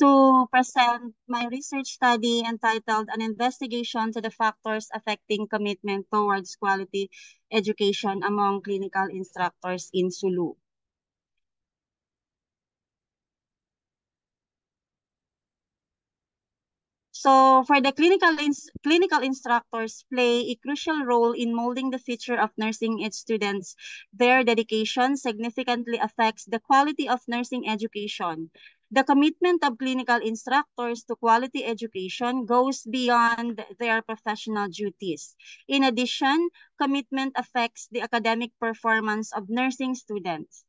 to present my research study entitled An Investigation to the Factors Affecting Commitment Towards Quality Education Among Clinical Instructors in Sulu. So for the clinical instructors play a crucial role in molding the future of nursing its students. Their dedication significantly affects the quality of nursing education. The commitment of clinical instructors to quality education goes beyond their professional duties. In addition, commitment affects the academic performance of nursing students.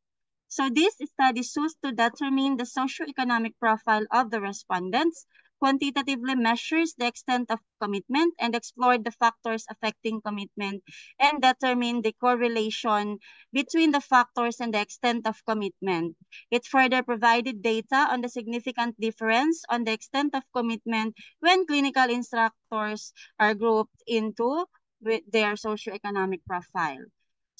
So this study sought to determine the socioeconomic profile of the respondents, quantitatively measures the extent of commitment, and explored the factors affecting commitment and determine the correlation between the factors and the extent of commitment. It further provided data on the significant difference on the extent of commitment when clinical instructors are grouped into with their socioeconomic profile.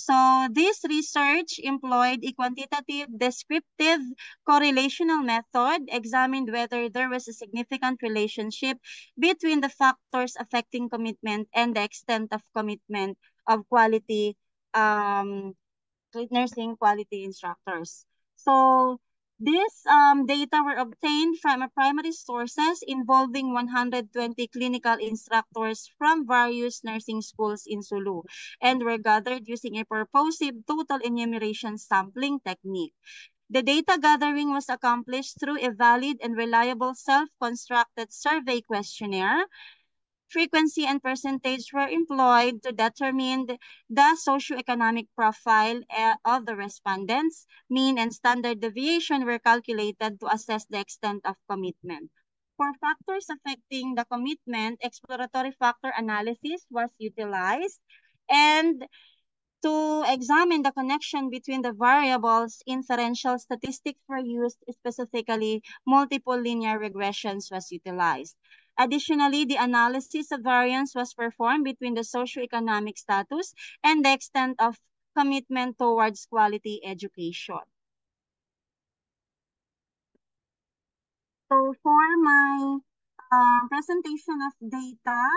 So this research employed a quantitative descriptive correlational method, examined whether there was a significant relationship between the factors affecting commitment and the extent of commitment of quality um, nursing quality instructors. So these data were obtained from primary sources involving 120 clinical instructors from various nursing schools in Sulu and were gathered using a purposive total enumeration sampling technique. The data gathering was accomplished through a valid and reliable self-constructed survey questionnaire. Frequency and percentage were employed to determine the socioeconomic profile of the respondents. Mean and standard deviation were calculated to assess the extent of commitment. For factors affecting the commitment, exploratory factor analysis was utilized, and to examine the connection between the variables, inferential statistics were used, specifically multiple linear regressions was utilized. Additionally, the analysis of variance was performed between the socioeconomic status and the extent of commitment towards quality education. So for my presentation of data,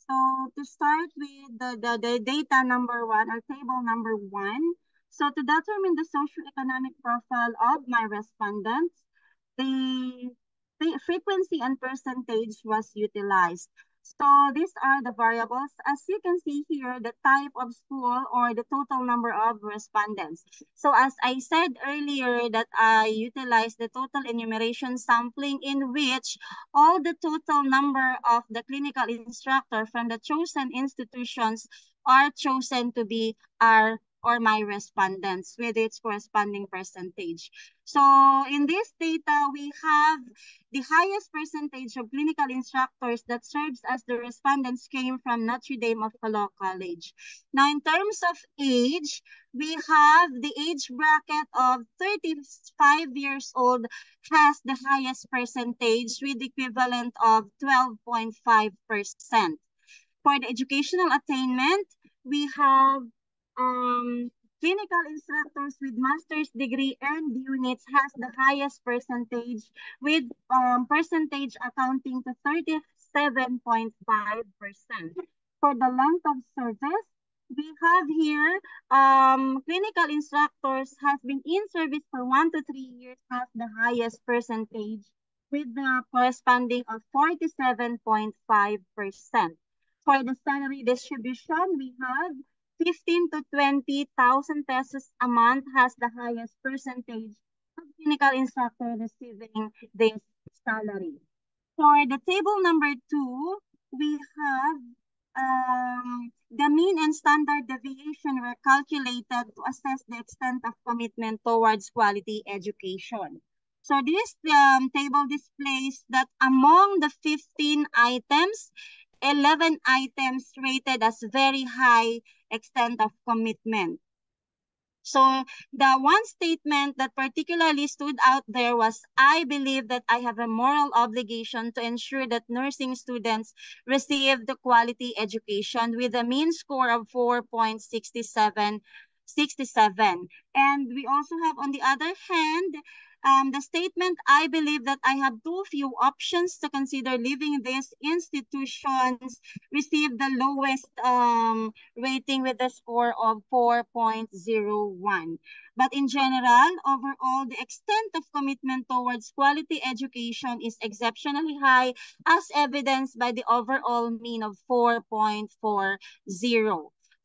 so to start with the data number one or table number one, so to determine the socioeconomic profile of my respondents, the frequency and percentage was utilized. So these are the variables. As you can see here, the type of school or the total number of respondents. So as I said earlier that I utilized the total enumeration sampling in which all the total number of the clinical instructor from the chosen institutions are chosen to be our or my respondents with its corresponding percentage. So in this data, we have the highest percentage of clinical instructors that serves as the respondents came from Notre Dame of Calooc College. Now, in terms of age, we have the age bracket of 35 years old has the highest percentage with equivalent of 12.5%. For the educational attainment, we have clinical instructors with master's degree earned units has the highest percentage with percentage accounting to 37.5%. For the length of service, we have here clinical instructors has been in service for 1 to 3 years has the highest percentage with the corresponding of 47.5%. For the salary distribution, we have 15 to 20,000 pesos a month has the highest percentage of clinical instructor receiving this salary. For the table number 2, we have the mean and standard deviation were calculated to assess the extent of commitment towards quality education. So this table displays that among the 15 items, 11 items rated as very high extent of commitment. So the one statement that particularly stood out there was, I believe that I have a moral obligation to ensure that nursing students receive the quality education with a mean score of 4.67. And we also have on the other hand, The statement, I believe that I have too few options to consider leaving these institutions, received the lowest rating with a score of 4.01. But in general, overall, the extent of commitment towards quality education is exceptionally high, as evidenced by the overall mean of 4.40.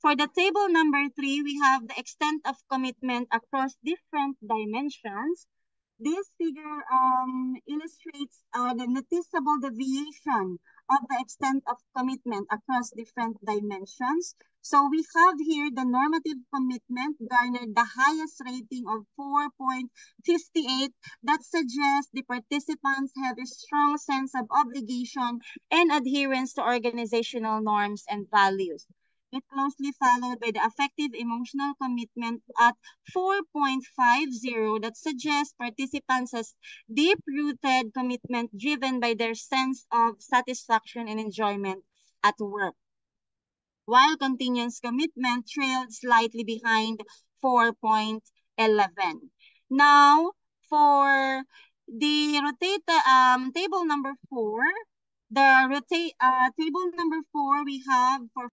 For the table number 3, we have the extent of commitment across different dimensions. This figure illustrates the noticeable deviation of the extent of commitment across different dimensions. So we have here the normative commitment garnered the highest rating of 4.58. That suggests the participants have a strong sense of obligation and adherence to organizational norms and values. It closely followed by the affective emotional commitment at 4.50 that suggests participants has deep-rooted commitment driven by their sense of satisfaction and enjoyment at work, while continuous commitment trailed slightly behind 4.11. Now, for the table number 4, table number 4 we have for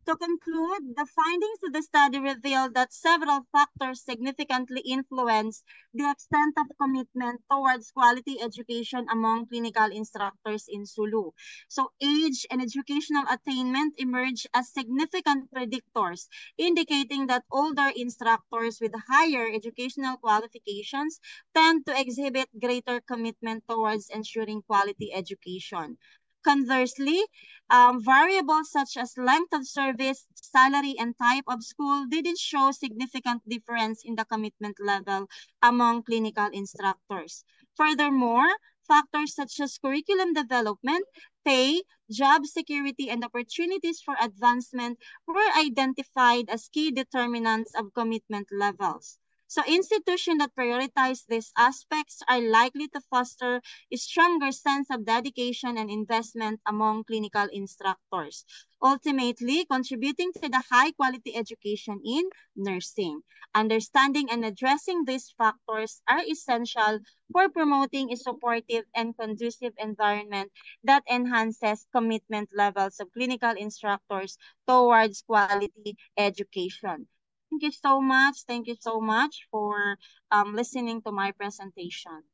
to conclude, the findings of the study revealed that several factors significantly influence the extent of commitment towards quality education among clinical instructors in Sulu. So age and educational attainment emerge as significant predictors, indicating that older instructors with higher educational qualifications tend to exhibit greater commitment towards ensuring quality education. Conversely, variables such as length of service, salary, and type of school didn't show significant difference in the commitment level among clinical instructors. Furthermore, factors such as curriculum development, pay, job security, and opportunities for advancement were identified as key determinants of commitment levels. So institutions that prioritize these aspects are likely to foster a stronger sense of dedication and investment among clinical instructors, ultimately contributing to the high quality education in nursing. Understanding and addressing these factors are essential for promoting a supportive and conducive environment that enhances commitment levels of clinical instructors towards quality education. Thank you so much. Thank you so much for listening to my presentation.